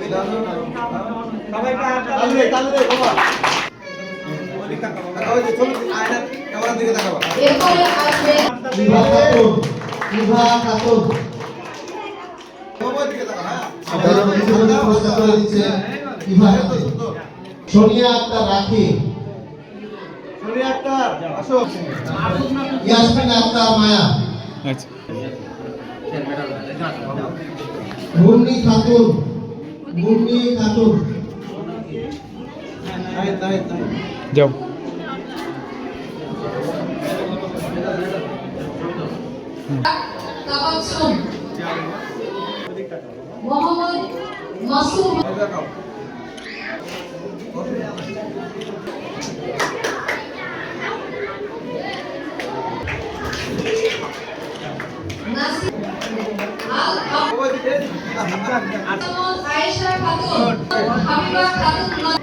সবাই তালে তালে বাবা ওই যে ছবি আয়না ক্যামেরার দিকে তাকাবা। এরপরে আসবে বিভা খাতুন সবার দিকে তাকা। হ্যাঁ পুরস্কার করে দিচ্ছে বিভা খাতুন। সোনিয়া আক্তার রাখি, সোনিয়া আক্তার আসো। ইয়াসমিন আক্তার মায়া, আচ্ছা মুন্নি খাতুন, মুন্নি খাতুন, তাই তাই তাই যাও তাবাসসুম মোহাম্মদ মাসুম দেখাও। নাসির আল ওই দিকে আয়েশা খাতুন হাবিবা খাতুন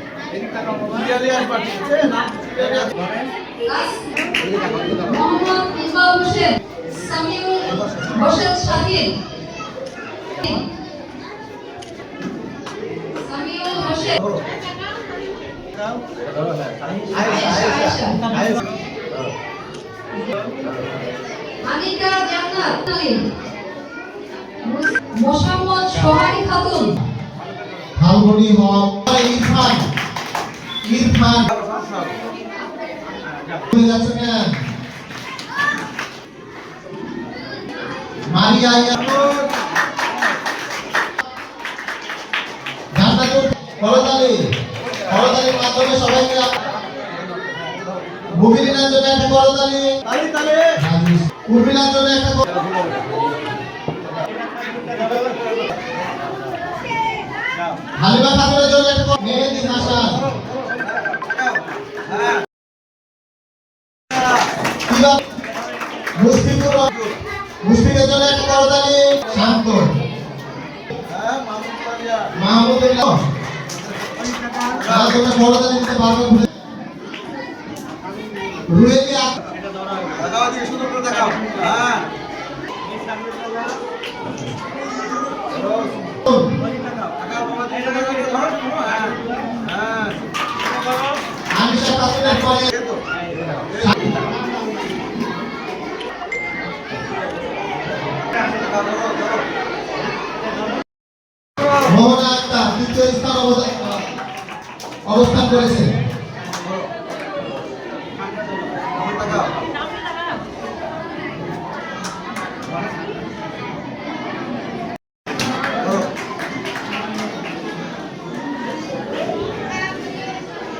ইতালিয়ান পাঠিয়েছে না মোহাম্মদ ইকবাল হোসেন সামিউল হোসেন শাহিদ সামিউল হোসেন আয়েশা আনিকা জান্নাত আলী মোসাম্মদ সোহানী খাতুন ফাল্গুনি হক, ইরফান, ইরফান হয়ে যাচ্ছে না মারিয়া জান্নাতুল করতালি, করতালির মাধ্যমে সবাইকে মুবিনার জন্য একটা করতালি, তালে তালে মুবিনার জন্য একটা হালিমা খাতুনের জন্য একটা মেহেদি হাসান, মুশফিকুর মুশফিকের জন্য একটা করতালি, শান্ত হ্যাঁ মামুন পালিয়া মাহমুদুল্লাহ তার জন্য করতালি দিতে পারবেন রুয়েলি দেখাও দিকে সুন্দর করে দেখাও। হ্যাঁ দেখাও বাবা দিকে দেখাও। হ্যাঁ হ্যাঁ আনিশা খাতুনের পরে এই তো মোহনা আক্তার তৃতীয় স্থান অবস্থান করেছে।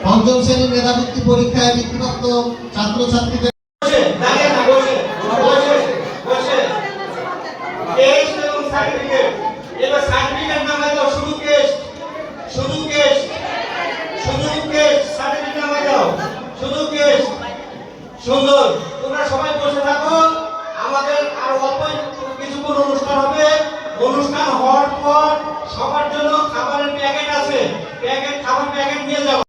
পঞ্চম শ্রেণীর মেধাবৃত্তি পরীক্ষায় বৃত্তিপ্রাপ্ত ছাত্রছাত্রীদের সুন্দর, তোমরা সবাই বসে থাকো। আমাদের আর অল্প কিছুক্ষণ অনুষ্ঠান হবে। অনুষ্ঠান হওয়ার পর সবার জন্য খাবারের প্যাকেট আছে, খাবার প্যাকেট নিয়ে যাও।